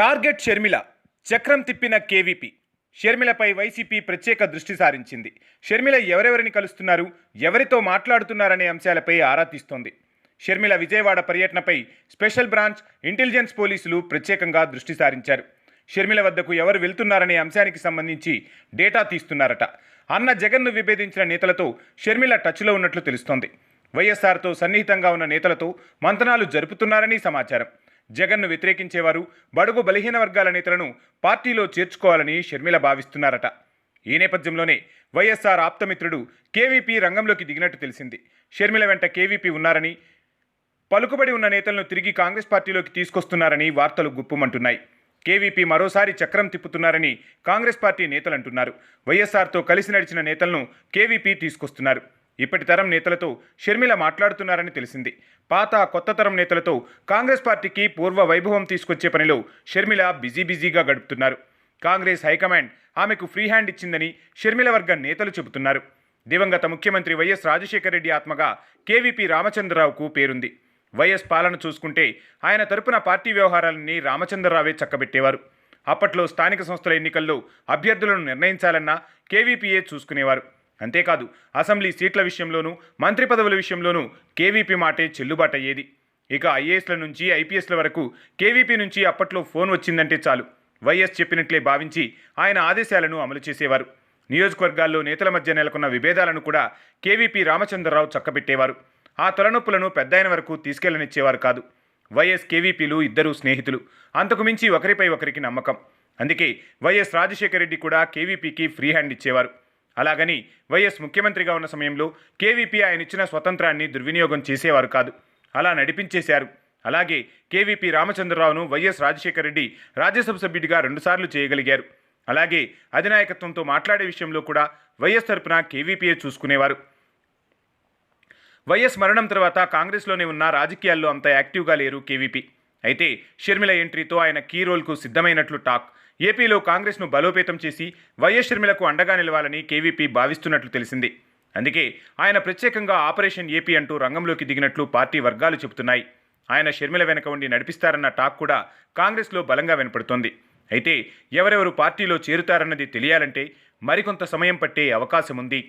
Target Sharmila చక్రం తిప్పిన KVP. షర్మిలపై YCP ప్రత్యేక దృష్టి సారించింది. షర్మిల ఎవరెవరిని కలుస్తున్నారు, ఎవరితో మాట్లాడుతున్నారనే అంశాలపై ఆరా తీస్తోంది. షర్మిల విజయవాడ పర్యటనపై స్పెషల్ బ్రాంచ్, ఇంటెలిజెన్స్ పోలీసులు ప్రత్యేకంగా దృష్టి సారించారు. షర్మిల వద్దకు ఎవరు వెళ్తున్నారనే అంశానికి సంబంధించి డేటా తీస్తున్నారట. అన్న జగన్ను విభేదించిన నేతలతో షర్మిల టచ్లో ఉన్నట్లు తెలుస్తోంది. వైఎస్ఆర్తో సన్నిహితంగా ఉన్న నేతలతో మంతనాలు జరుపుతున్నారని సమాచారం. జగన్ను వ్యతిరేకించేవారు, బడుగు బలహీన వర్గాల నేతలను పార్టీలో చేర్చుకోవాలని షర్మిల భావిస్తున్నారట. ఈ నేపథ్యంలోనే వైఎస్ఆర్ ఆప్తమిత్రుడు కేవీపీ రంగంలోకి దిగినట్టు తెలిసింది. షర్మిల వెంట కేవీపీ ఉన్నారని, పలుకుబడి ఉన్న నేతలను తిరిగి కాంగ్రెస్ పార్టీలోకి తీసుకొస్తున్నారని వార్తలు గుప్పుమంటున్నాయి. కేవీపీ మరోసారి చక్రం తిప్పుతున్నారని కాంగ్రెస్ పార్టీ నేతలు అంటున్నారు. వైఎస్ఆర్తో కలిసి నడిచిన నేతలను కేవీపీ తీసుకొస్తున్నారు. ఇప్పటి తరం నేతలతో షర్మిల మాట్లాడుతున్నారని తెలిసింది. పాత కొత్త తరం నేతలతో కాంగ్రెస్ పార్టీకి పూర్వ వైభవం తీసుకొచ్చే పనిలో షర్మిల బిజీగా గడుపుతున్నారు. కాంగ్రెస్ హైకమాండ్ ఆమెకు ఫ్రీ హ్యాండ్ ఇచ్చిందని షర్మిల వర్గ నేతలు చెబుతున్నారు. దివంగత ముఖ్యమంత్రి వైఎస్ రాజశేఖర రెడ్డి ఆత్మగా కేవీపీ రామచంద్రరావుకు పేరుంది. వైఎస్ పాలన చూసుకుంటే ఆయన తరపున పార్టీ వ్యవహారాలన్నీ రామచంద్రరావే చక్కబెట్టేవారు. అప్పట్లో స్థానిక సంస్థల ఎన్నికల్లో అభ్యర్థులను నిర్ణయించాలన్నా కేవీపీయే చూసుకునేవారు. అంతేకాదు, అసెంబ్లీ సీట్ల విషయంలోనూ, మంత్రి పదవుల విషయంలోనూ కేవీపీ మాటే చెల్లుబాటయ్యేది. ఇక ఐఏఎస్ల నుంచి ఐపీఎస్ల వరకు కేవీపీ నుంచి అప్పట్లో ఫోన్ వచ్చిందంటే చాలు, వైఎస్ చెప్పినట్లే భావించి ఆయన ఆదేశాలను అమలు చేసేవారు. నియోజకవర్గాల్లో నేతల మధ్య నెలకొన్న విభేదాలను కూడా కేవీపీ రామచంద్రరావు చక్కబెట్టేవారు. ఆ తలనొప్పులను పెద్దాయన వరకు తీసుకెళ్లనిచ్చేవారు కాదు. వైఎస్ కేవీపీలు ఇద్దరూ స్నేహితులు, అంతకు మించి ఒకరిపై ఒకరికి నమ్మకం. అందుకే వైఎస్ రాజశేఖర రెడ్డి కూడా కేవీపీకి ఫ్రీ హ్యాండ్ ఇచ్చేవారు. అలాగని వైఎస్ ముఖ్యమంత్రిగా ఉన్న సమయంలో కేవీపీ ఆయన ఇచ్చిన స్వతంత్రాన్ని దుర్వినియోగం చేసేవారు కాదు, అలా నడిపించేశారు. అలాగే కేవీపీ రామచంద్రరావును వైఎస్ రాజశేఖర రెడ్డి రాజ్యసభ సభ్యుడిగా 2 సార్లు చేయగలిగారు. అలాగే అధినాయకత్వంతో మాట్లాడే విషయంలో కూడా వైఎస్ తరపున కేవీపీయే చూసుకునేవారు. వైఎస్ మరణం తర్వాత కాంగ్రెస్లోనే ఉన్న రాజకీయాల్లో అంత యాక్టివ్గా లేరు కేవీపీ. అయితే షర్మిల ఎంట్రీతో ఆయన కీ రోల్కు సిద్ధమైనట్లు టాక్. ఏపీలో కాంగ్రెస్ను బలోపేతం చేసి వైఎస్ షర్మిలకు అండగా నిలవాలని కేవీపీ భావిస్తున్నట్లు తెలిసింది. అందుకే ఆయన ప్రత్యేకంగా ఆపరేషన్ ఏపీ అంటూ రంగంలోకి దిగినట్లు పార్టీ వర్గాలు చెబుతున్నాయి. ఆయన షర్మిల వెనక ఉండి నడిపిస్తారన్న టాక్ కూడా కాంగ్రెస్లో బలంగా వినపడుతోంది. అయితే ఎవరెవరు పార్టీలో చేరుతారన్నది తెలియాలంటే మరికొంత సమయం పట్టే అవకాశం ఉంది.